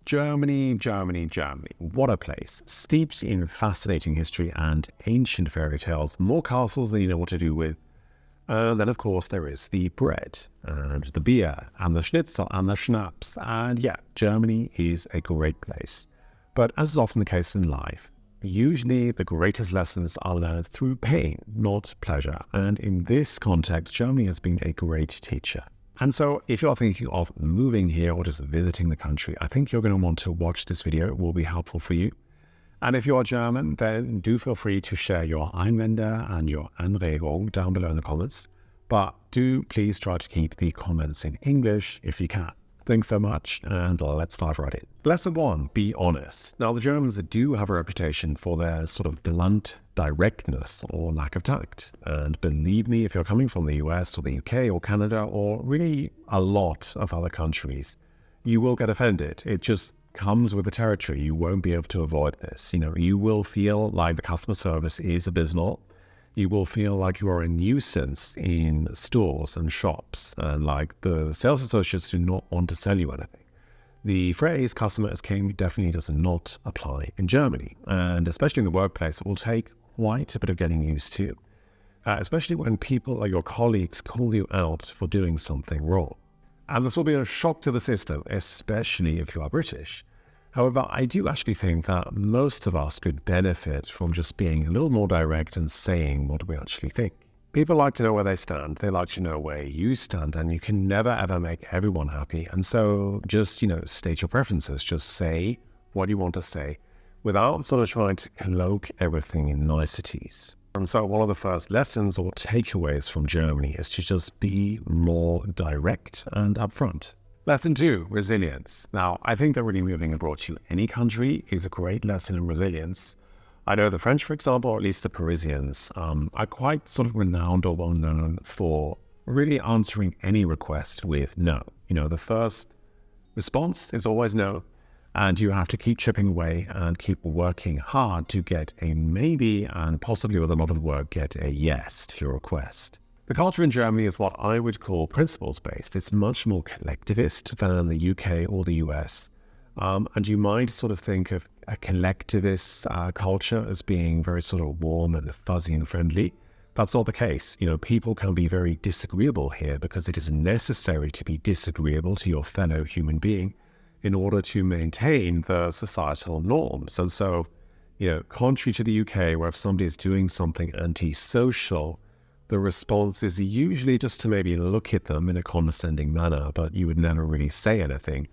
Germany, Germany, Germany. What a place. Steeped in fascinating history and ancient fairy tales, more castles than you know what to do with. And then, of course, there is the bread and the beer and the schnitzel and the schnapps. And yeah, Germany is a great place. But as is often the case in life, usually the greatest lessons are learned through pain, not pleasure. And in this context, Germany has been a great teacher. And so if you're thinking of moving here or just visiting the country, I think you're going to want to watch this video. It will be helpful for you. And if you're German, then do feel free to share your Einwände and your Anregung down below in the comments. But do please try to keep the comments in English if you can. Thanks so much, and let's start right in. Lesson 1, be honest. Now, the Germans do have a reputation for their sort of blunt directness or lack of tact. And believe me, if you're coming from the US or the UK or Canada or really a lot of other countries, you will get offended. It just comes with the territory. You won't be able to avoid this. You will feel like the customer service is abysmal. You will feel like you are a nuisance in stores and shops, and like the sales associates do not want to sell you anything. The phrase customer as king definitely does not apply in Germany, and especially in the workplace, it will take quite a bit of getting used to, especially when people like your colleagues call you out for doing something wrong. And this will be a shock to the system, especially if you are British. However, I do actually think that most of us could benefit from just being a little more direct and saying what we actually think. People like to know where they stand. They like to know where you stand, and you can never ever make everyone happy. And so just, state your preferences. Just say what you want to say without sort of trying to cloak everything in niceties. And so one of the first lessons or takeaways from Germany is to just be more direct and upfront. Lesson 2, resilience. Now, I think that really moving abroad to any country is a great lesson in resilience. I know the French, for example, or at least the Parisians, are quite sort of renowned or well known for really answering any request with no. The first response is always no, and you have to keep chipping away and keep working hard to get a maybe, and possibly with a lot of work, get a yes to your request. The culture in Germany is what I would call principles-based. It's much more collectivist than the UK or the US. And you might sort of think of a collectivist culture as being very sort of warm and fuzzy and friendly. That's not the case. People can be very disagreeable here because it is necessary to be disagreeable to your fellow human being in order to maintain the societal norms. And so, contrary to the UK, where if somebody is doing something antisocial, the response is usually just to maybe look at them in a condescending manner, but you would never really say anything.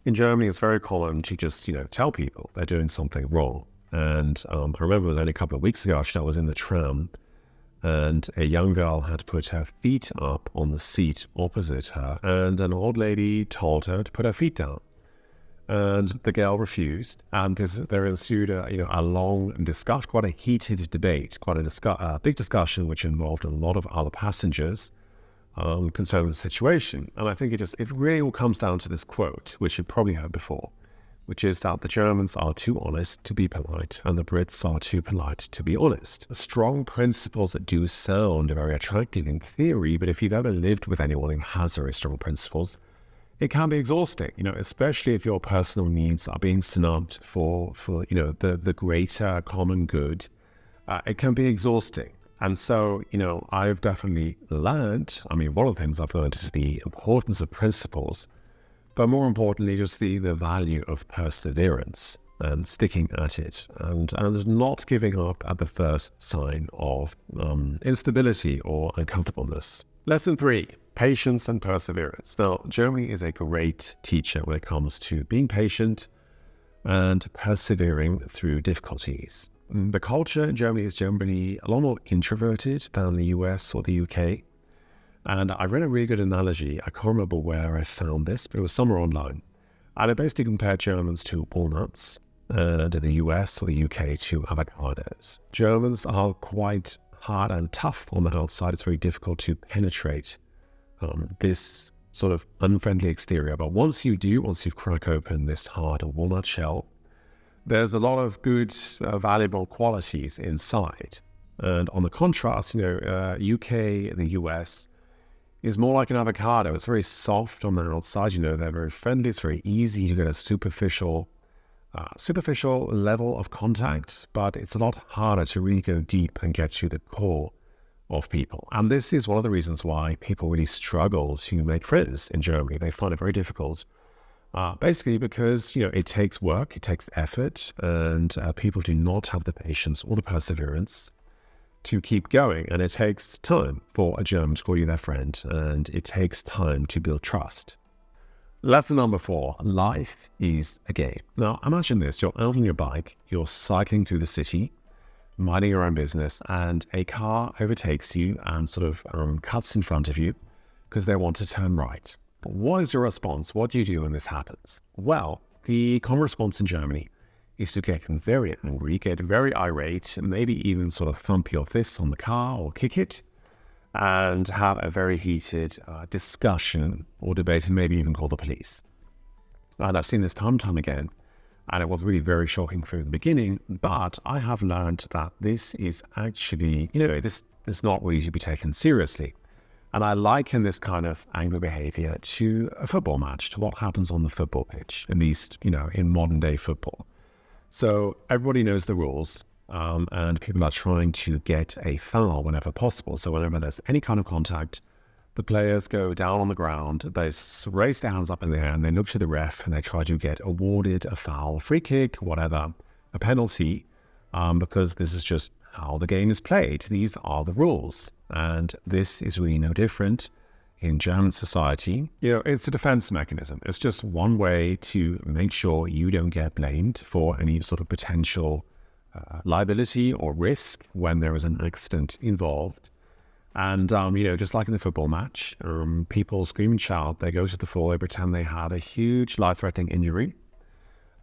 In Germany, it's very common to just, tell people they're doing something wrong. And I remember it was only a couple of weeks ago, actually, I was in the tram, and a young girl had put her feet up on the seat opposite her, and an old lady told her to put her feet down. And the girl refused, and there ensued a long discussion, quite a heated debate, quite a big discussion which involved a lot of other passengers concerning the situation. And I think it really all comes down to this quote, which you've probably heard before, which is that the Germans are too honest to be polite, and the Brits are too polite to be honest. Strong principles that do sound very attractive in theory, but if you've ever lived with anyone who has very strong principles, it can be exhausting, especially if your personal needs are being snubbed for the greater common good. It can be exhausting. And so, I've definitely learned, one of the things I've learned is the importance of principles, but more importantly, just the value of perseverance and sticking at it and not giving up at the first sign of instability or uncomfortableness. Lesson 3. Patience and perseverance. Now, Germany is a great teacher when it comes to being patient and persevering through difficulties. The culture in Germany is generally a lot more introverted than the US or the UK. And I read a really good analogy. I can't remember where I found this, but it was somewhere online. And it basically compared Germans to walnuts, and in the US or the UK to avocados. Germans are quite hard and tough on the outside. It's very difficult to penetrate this sort of unfriendly exterior. But once you've cracked open this hard walnut shell, there's a lot of good, valuable qualities inside. And on the contrast, UK, the US, is more like an avocado. It's very soft on the outside. They're very friendly. It's very easy to get a superficial level of contact, but it's a lot harder to really go deep and get to the core of people. And this is one of the reasons why people really struggle to make friends in Germany. They find it very difficult, basically because, it takes work, it takes effort, and people do not have the patience or the perseverance to keep going. And it takes time for a German to call you their friend, and it takes time to build trust. Lesson number 4, life is a game. Now, imagine this. You're out on your bike, you're cycling through the city, minding your own business, and a car overtakes you and sort of cuts in front of you because they want to turn right. What is your response? What do you do when this happens? Well, the common response in Germany is to get very angry, get very irate, maybe even sort of thump your fists on the car or kick it, and have a very heated discussion or debate, and maybe even call the police. And I've seen this time and time again, and it was really very shocking from the beginning, but I have learned that this is actually, this is not really to be taken seriously. And I liken this kind of angry behavior to a football match, to what happens on the football pitch, at least, in modern day football. So everybody knows the rules, and people are trying to get a foul whenever possible. So whenever there's any kind of contact, the players go down on the ground, they raise their hands up in the air, and they look to the ref, and they try to get awarded a foul, a free kick, whatever, a penalty, because this is just how the game is played. These are the rules. And this is really no different in German society. It's a defense mechanism. It's just one way to make sure you don't get blamed for any sort of potential liability or risk when there is an accident involved. And, just like in the football match, people scream and shout, they go to the floor, they pretend they had a huge life-threatening injury.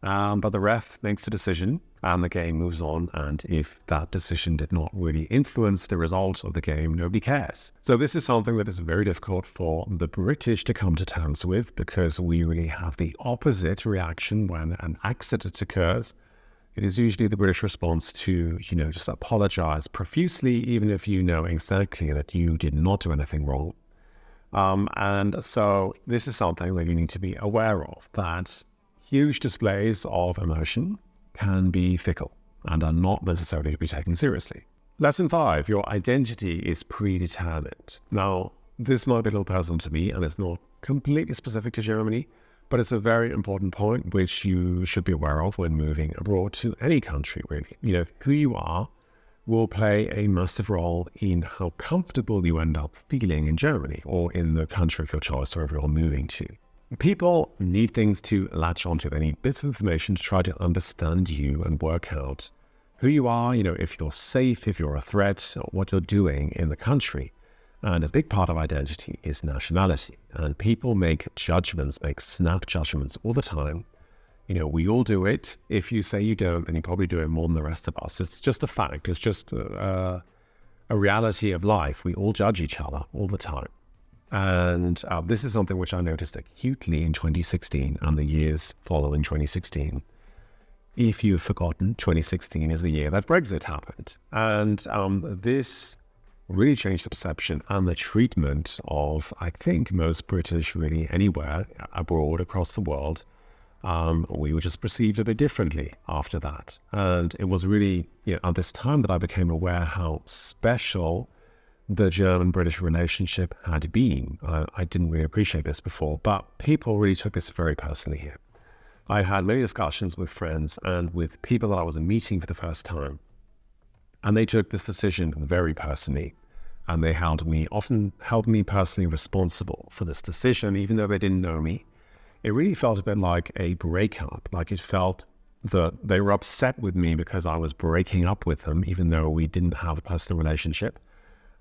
But the ref makes a decision and the game moves on. And if that decision did not really influence the result of the game, nobody cares. So this is something that is very difficult for the British to come to terms with, because we really have the opposite reaction when an accident occurs. It is usually the British response to, just apologize profusely, even if you know exactly that you did not do anything wrong. And so this is something that you need to be aware of, that huge displays of emotion can be fickle and are not necessarily to be taken seriously. Lesson 5, your identity is predetermined. Now, this might be a little personal to me, and it's not completely specific to Germany, but it's a very important point which you should be aware of when moving abroad to any country, really. Who you are will play a massive role in how comfortable you end up feeling in Germany or in the country of your choice, wherever you're moving to. People need things to latch onto. They need bits of information to try to understand you and work out who you are, if you're safe, if you're a threat, or what you're doing in the country. And a big part of identity is nationality. And people make snap judgments all the time. We all do it. If you say you don't, then you probably do it more than the rest of us. It's just a fact. It's just a reality of life. We all judge each other all the time. And this is something which I noticed acutely in 2016 and the years following 2016. If you've forgotten, 2016 is the year that Brexit happened. And this really changed the perception and the treatment of, I think, most British really anywhere abroad across the world. We were just perceived a bit differently after that. And it was really at this time that I became aware how special the German-British relationship had been. I didn't really appreciate this before, but people really took this very personally here. I had many discussions with friends and with people that I was meeting for the first time, and they took this decision very personally, and they often held me personally responsible for this decision, even though they didn't know me. It really felt a bit like a breakup, like it felt that they were upset with me because I was breaking up with them, even though we didn't have a personal relationship.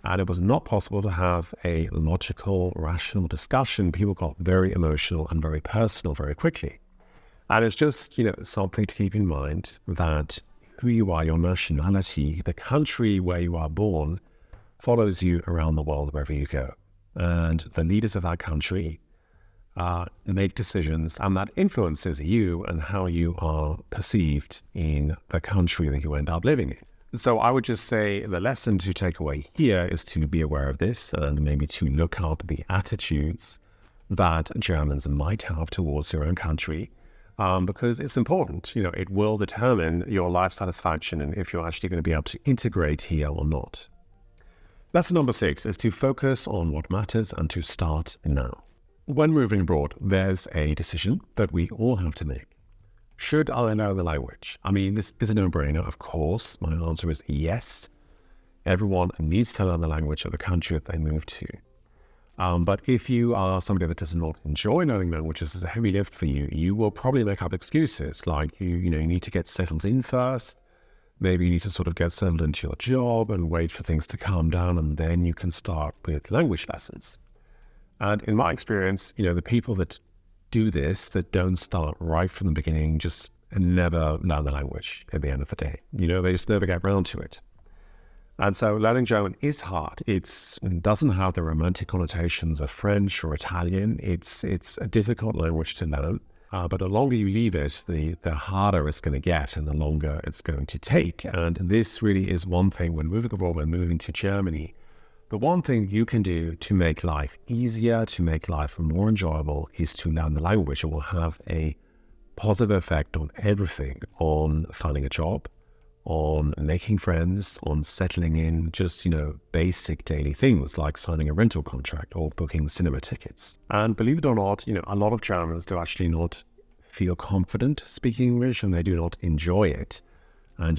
And it was not possible to have a logical, rational discussion. People got very emotional and very personal very quickly. And it's just, something to keep in mind, that who you are, your nationality, the country where you are born, follows you around the world wherever you go. And the leaders of that country make decisions, and that influences you and how you are perceived in the country that you end up living in. So I would just say the lesson to take away here is to be aware of this and maybe to look up the attitudes that Germans might have towards their own country, because it's important. It will determine your life satisfaction and if you're actually going to be able to integrate here or not. Lesson number 6 is to focus on what matters and to start now. When moving abroad, there's a decision that we all have to make. Should I learn the language? I mean, this is a no-brainer, of course. My answer is yes. Everyone needs to learn the language of the country that they move to. But if you are somebody that does not enjoy learning languages, it's a heavy lift for you. You will probably make up excuses like you need to get settled in first. Maybe you need to sort of get settled into your job and wait for things to calm down, and then you can start with language lessons. And in my experience, the people that do this, that don't start right from the beginning, just never learn the language at the end of the day. They just never get around to it. And so learning German is hard. It doesn't have the romantic connotations of French or Italian. It's a difficult language to learn. But the longer you leave it, the harder it's going to get and the longer it's going to take. And this really is one thing when moving abroad, when moving to Germany. The one thing you can do to make life easier, to make life more enjoyable, is to learn the language. It will have a positive effect on everything, on finding a job, on making friends, on settling in, just, basic daily things like signing a rental contract or booking cinema tickets. And believe it or not, a lot of Germans do actually not feel confident speaking English and they do not enjoy it. And,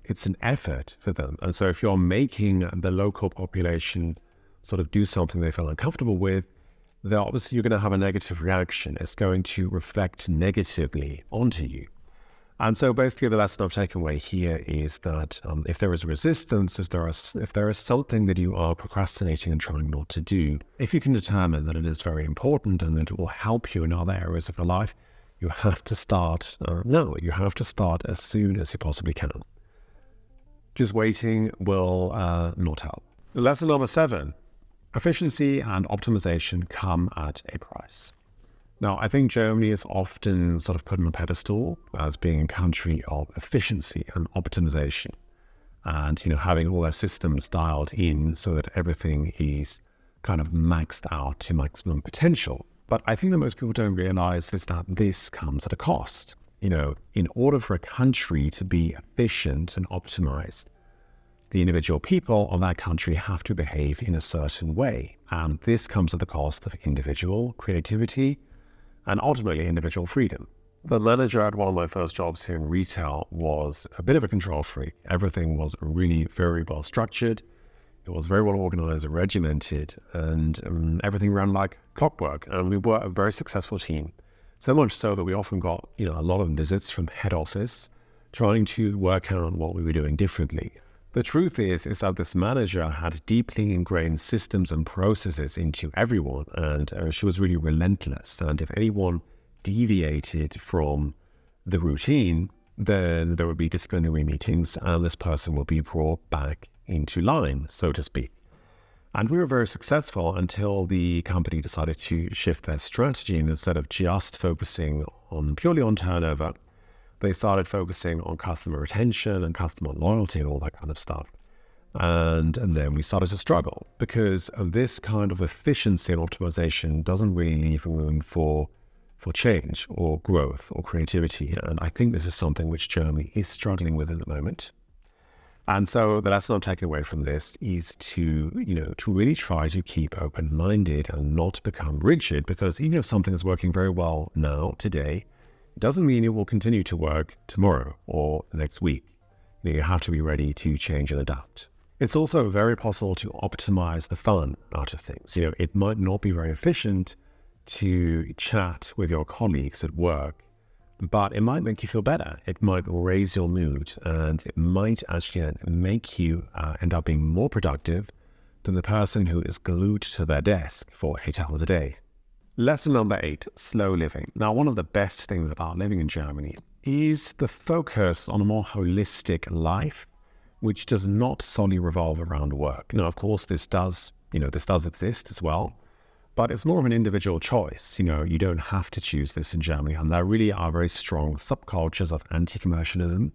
it's an effort for them. And so if you're making the local population sort of do something they feel uncomfortable with, then obviously you're going to have a negative reaction. It's going to reflect negatively onto you. And so basically the lesson I've taken away here is that if there is resistance, if there is something that you are procrastinating and trying not to do, if you can determine that it is very important and that it will help you in other areas of your life, you have to start now. You have to start as soon as you possibly can. Just waiting will not help. Lesson number 7, efficiency and optimization come at a price. Now, I think Germany is often sort of put on a pedestal as being a country of efficiency and optimization and, having all their systems dialed in so that everything is kind of maxed out to maximum potential. But I think that most people don't realize is that this comes at a cost. In order for a country to be efficient and optimized, the individual people of that country have to behave in a certain way. And this comes at the cost of individual creativity and ultimately individual freedom. The manager at one of my first jobs here in retail was a bit of a control freak. Everything was really very well structured. It was very well organized and regimented, and everything ran like clockwork. And we were a very successful team. So much so that we often got, a lot of visits from head office trying to work out what we were doing differently. The truth is that this manager had deeply ingrained systems and processes into everyone, and she was really relentless. And if anyone deviated from the routine, then there would be disciplinary meetings, and this person will be brought back into line, so to speak. And we were very successful until the company decided to shift their strategy, and instead of just focusing purely on turnover, they started focusing on customer retention and customer loyalty and all that kind of stuff. And then we started to struggle because this kind of efficiency and optimization doesn't really leave room for change or growth or creativity. And I think this is something which Germany is struggling with at the moment. And so the lesson I'm taking away from this is to really try to keep open-minded and not become rigid, because even if something is working very well now, today, it doesn't mean it will continue to work tomorrow or next week. You have to be ready to change and adapt. It's also very possible to optimize the fun out of things. It might not be very efficient to chat with your colleagues at work, but it might make you feel better. It might raise your mood, and it might actually make you end up being more productive than the person who is glued to their desk for 8 hours a day. Lesson number 8, slow living. Now, one of the best things about living in Germany is the focus on a more holistic life, which does not solely revolve around work. Of course, this does exist as well, but it's more of an individual choice. You don't have to choose this in Germany, and there really are very strong subcultures of anti-commercialism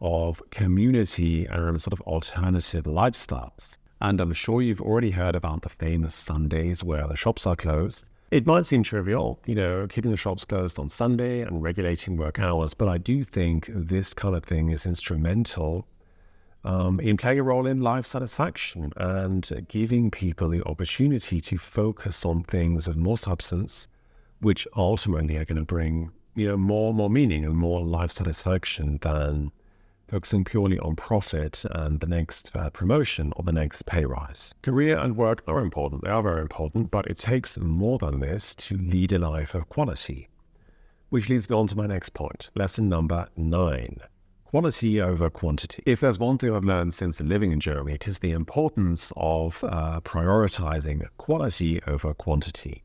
of community and sort of alternative lifestyles. And I'm sure you've already heard about the famous Sundays where the shops are closed. It might seem trivial, keeping the shops closed on Sunday and regulating work hours, but I do think this kind of thing is instrumental in playing a role in life satisfaction and giving people the opportunity to focus on things of more substance, which ultimately are going to bring more meaning and more life satisfaction than focusing purely on profit and the next promotion or the next pay rise. Career and work are important. They are very important, but it takes more than this to lead a life of quality. Which leads me on to my next point, lesson number 9. Quality over quantity. If there's one thing I've learned since living in Germany, it is the importance of prioritizing quality over quantity.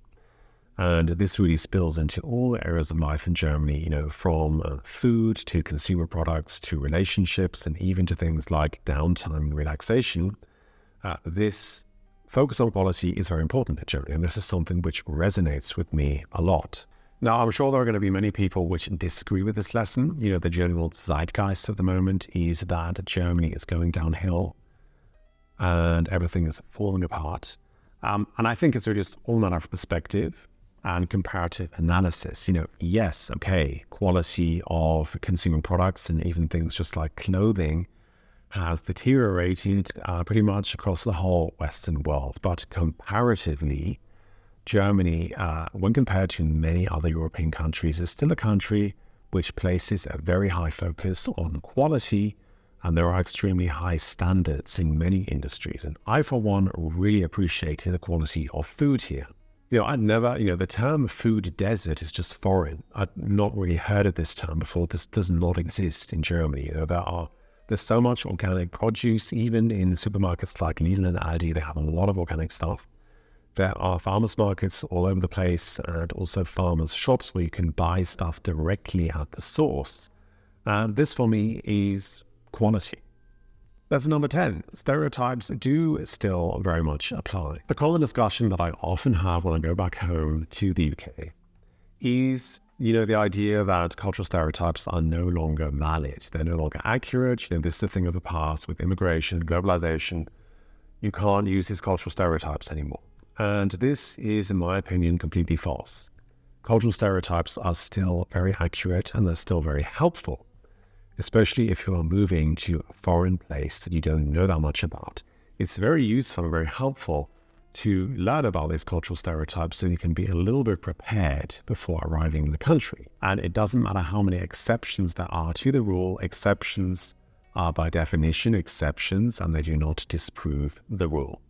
And this really spills into all the areas of life in Germany, from food to consumer products to relationships and even to things like downtime and relaxation. This focus on quality is very important in Germany, and this is something which resonates with me a lot. Now, I'm sure there are going to be many people which disagree with this lesson. The general zeitgeist at the moment is that Germany is going downhill and everything is falling apart. And I think it's really just all a matter of perspective and comparative analysis. Yes, okay, quality of consumer products and even things just like clothing has deteriorated pretty much across the whole Western world. But comparatively, Germany, when compared to many other European countries, is still a country which places a very high focus on quality, and there are extremely high standards in many industries. And I, for one, really appreciate the quality of food here. I'd never, the term food desert is just foreign. I'd not really heard of this term before. This does not exist in Germany. There's so much organic produce, even in supermarkets like Lidl and Aldi, they have a lot of organic stuff. There are farmers markets all over the place and also farmers shops where you can buy stuff directly at the source. And this for me is quality. Lesson number 10, stereotypes do still very much apply. The common discussion that I often have when I go back home to the UK is, the idea that cultural stereotypes are no longer valid. They're no longer accurate. This is a thing of the past with immigration, globalization. You can't use these cultural stereotypes anymore. And this is, in my opinion, completely false. Cultural stereotypes are still very accurate and they're still very helpful, especially if you are moving to a foreign place that you don't know that much about. It's very useful and very helpful to learn about these cultural stereotypes so you can be a little bit prepared before arriving in the country. And it doesn't matter how many exceptions there are to the rule. Exceptions are by definition exceptions, and they do not disprove the rule.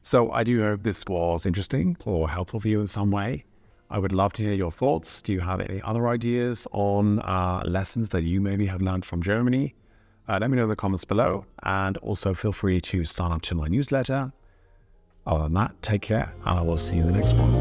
So I do hope this was interesting or helpful for you in some way. I would love to hear your thoughts. Do you have any other ideas on lessons that you maybe have learned from Germany? Let me know in the comments below, and also feel free to sign up to my newsletter. Other than that, take care, and I will see you in the next one.